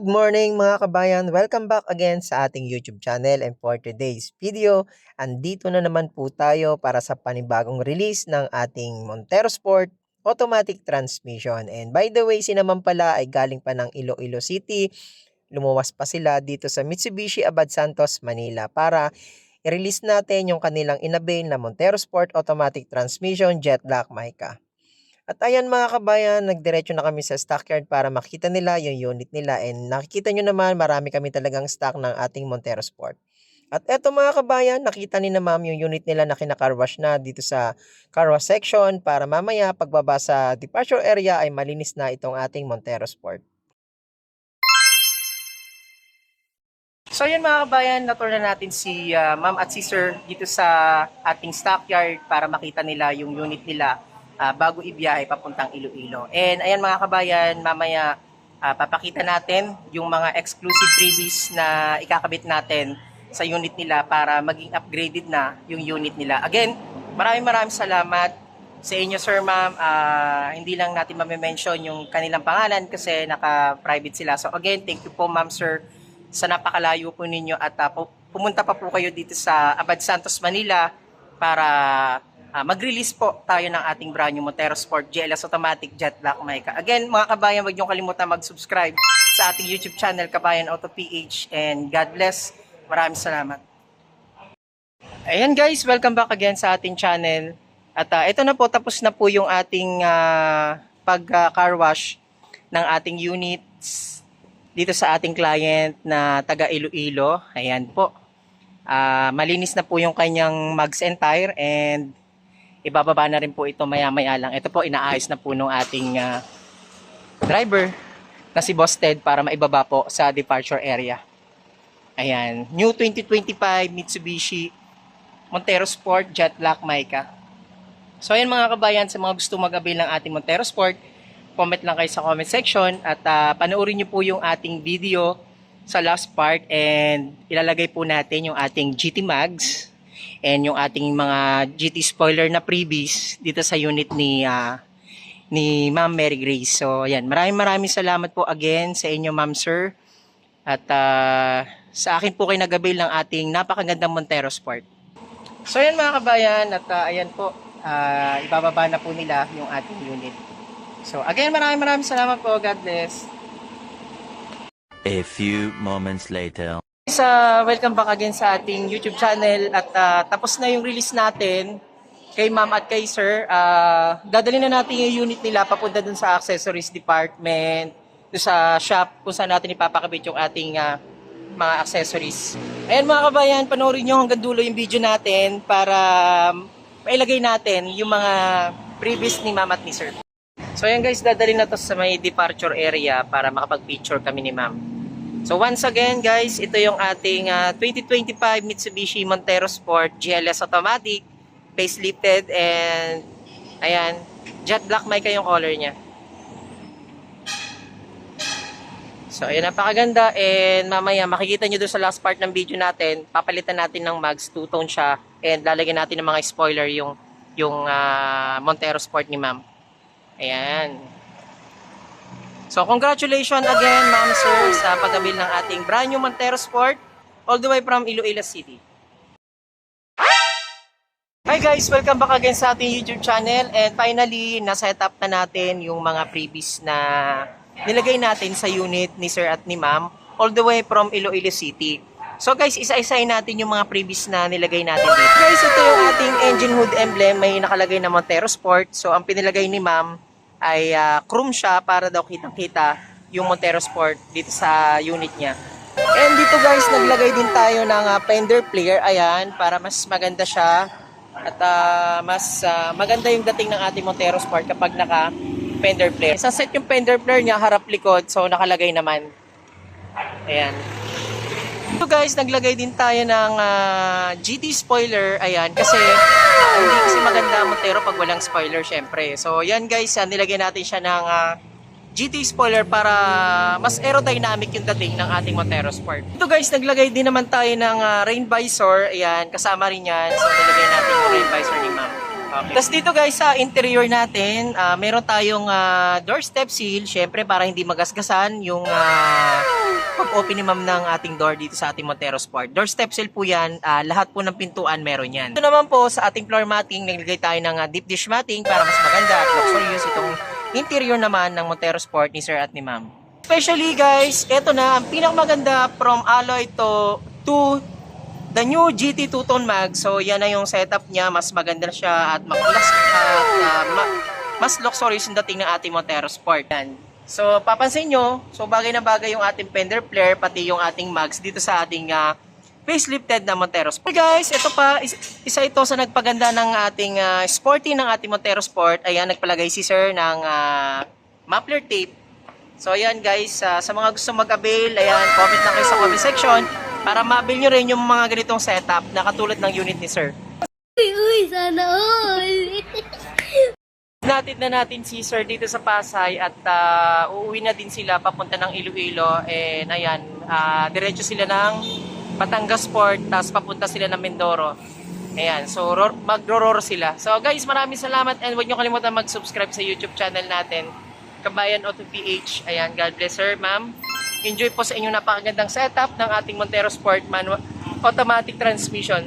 Good morning mga kabayan! Welcome back again sa ating YouTube channel, and for today's video, andito na naman po tayo para sa panibagong release ng ating Montero Sport Automatic Transmission. And by the way, si naman pala ay galing pa ng Iloilo City. Lumuwas pa sila dito sa Mitsubishi Abad Santos, Manila para i-release natin yung kanilang inavail na Montero Sport Automatic Transmission Jet Black Mica. At ayan mga kabayan, nagdiretso na kami sa stockyard para makita nila yung unit nila, and nakikita nyo naman marami kami talagang stock ng ating Montero Sport. At eto mga kabayan, nakita ni na ma'am yung unit nila na kina-carwash na dito sa carwash section para mamaya pagbaba sa departure area ay malinis na itong ating Montero Sport. So yun mga kabayan, na-tour na natin si ma'am at si sir dito sa ating stockyard para makita nila yung unit nila bago ibiyahe papuntang Iloilo. And ayan mga kabayan, mamaya papakita natin yung mga exclusive freebies na ikakabit natin sa unit nila para maging upgraded na yung unit nila. Again, maraming salamat sa inyo sir ma'am. Hindi lang natin mame-mention yung kanilang pangalan kasi naka-private sila. So again, thank you po ma'am sir sa napakalayo po ninyo at pumunta pa po kayo dito sa Abad Santos, Manila para mag-release po tayo ng ating brand new Montero Sport GLS Automatic Jet Black Mica. Again, mga kabayan, huwag niyong kalimutan mag-subscribe sa ating YouTube channel, Kabayan Auto PH, and God bless. Maraming salamat. Ayan guys, welcome back again sa ating channel. At ito na po, tapos na po yung ating pag-car wash ng ating units dito sa ating client na taga Iloilo. Ayan po. Malinis na po yung kanyang mugs and tire, and ibababa na rin po ito maya-maya lang. Ito po, inaayos na po nung ating driver na si Boss Ted para maibaba po sa departure area. Ayan, new 2025 Mitsubishi Montero Sport Jet Black Mica. So ayan mga kabayan, sa mga gusto mag-avail ng ating Montero Sport, comment lang kayo sa comment section at panoorin nyo po yung ating video sa last part, and ilalagay po natin yung ating GT mags and yung ating mga GT spoiler na freebies dito sa unit ni Ma'am Mary Grace. So ayan, maraming salamat po again sa inyo ma'am sir, at sa akin po kayo nag-avail ng ating napakagandang Montero Sport. So ayan mga kabayan, at ayan po, ibababa na po nila yung ating unit. So again, maraming salamat po. God bless. A few moments later. Welcome back again sa ating YouTube channel, at tapos na yung release natin kay ma'am at kay sir. Dadalhin na natin yung unit nila papunta dun sa accessories department, dun sa shop kung saan natin ipapakabit yung ating mga accessories. Ayan mga kabayan, panoorin nyo hanggang dulo yung video natin para mailagay natin yung mga previous ni ma'am at ni sir. So ayan guys, dadalhin na to sa may departure area para makapag-picture kami ni ma'am. So once again guys, ito yung ating 2025 Mitsubishi Montero Sport GLS Automatic, facelifted, and ayan, Jet Black Mica yung color niya. So ayan, napakaganda, and mamaya makikita nyo doon sa last part ng video natin, papalitan natin ng mags, two-tone siya, and lalagyan natin ng mga spoiler yung Montero Sport ni ma'am. Ayan. So, congratulations again, ma'am sir, sa pag-avail ng ating brand new Montero Sport all the way from Iloilo City. Hi guys, welcome back again sa ating YouTube channel, and finally, na-set up na natin yung mga freebies na nilagay natin sa unit ni sir at ni ma'am all the way from Iloilo City. So guys, isa-isahin natin yung mga freebies na nilagay natin dito. Guys, ito yung ating engine hood emblem, may nakalagay na Montero Sport. So, ang pinilagay ni ma'am ay chrome siya para daw kitang-kita yung Montero Sport dito sa unit niya. And dito guys, naglagay din tayo ng fender flare, ayan, para mas maganda siya at mas maganda yung dating ng ating Montero Sport kapag naka fender flare. Sa set yung fender flare niya, harap likod, so nakalagay naman. Ayan. Dito guys, naglagay din tayo ng GT spoiler, ayan, kasi hindi kasi maganda Montero pag walang spoiler syempre. So yan guys, nilagay natin siya ng GT spoiler para mas aerodynamic yung dating ng ating Montero Sport. Ito guys, naglagay din naman tayo ng rain visor, ayan, kasama rin yan. So nilagay natin yung rain visor ni ma'am. Okay. Tapos dito guys, sa interior natin, meron tayong doorstep seal, syempre para hindi magasgasan yung pag-open ni ma'am ng ating door dito sa ating Montero Sport. Door step seal po yan, lahat po ng pintuan meron yan. Ito naman po sa ating floor matting, naglagay tayo ng deep dish matting para mas maganda at luxurious itong interior naman ng Montero Sport ni sir at ni ma'am. Especially guys, eto na ang pinakamaganda from alloy to the new GT two-tone mag. So yan na yung setup niya, mas maganda siya at mas luxurious yung dating ng ating Montero Sport. Yan. So papansin nyo, so bagay na bagay yung ating fender flare pati yung ating mags dito sa ating facelifted na Montero Sport. Okay guys, ito pa isa ito sa nagpaganda ng ating sporty ng ating Montero Sport. Ayan, nagpalagay si sir ng muffler tape. So ayan guys, sa mga gusto mag-avail, ayan, comment lang kayo sa comment section para ma-avail nyo rin yung mga ganitong setup na katulad ng unit ni sir. Uy, sana all! Natid na natin si sir dito sa Pasay at uuwi na din sila papunta ng Iloilo. And ayan, diretso sila ng Batangas Port, tapos papunta sila ng Mindoro. Ayan, so magro-roar sila. So guys, maraming salamat and huwag nyo kalimutan mag-subscribe sa YouTube channel natin, Kabayan Auto PH. Ayan, God bless sir, ma'am. Enjoy po sa inyong napakagandang setup ng ating Montero Sport manual automatic transmission.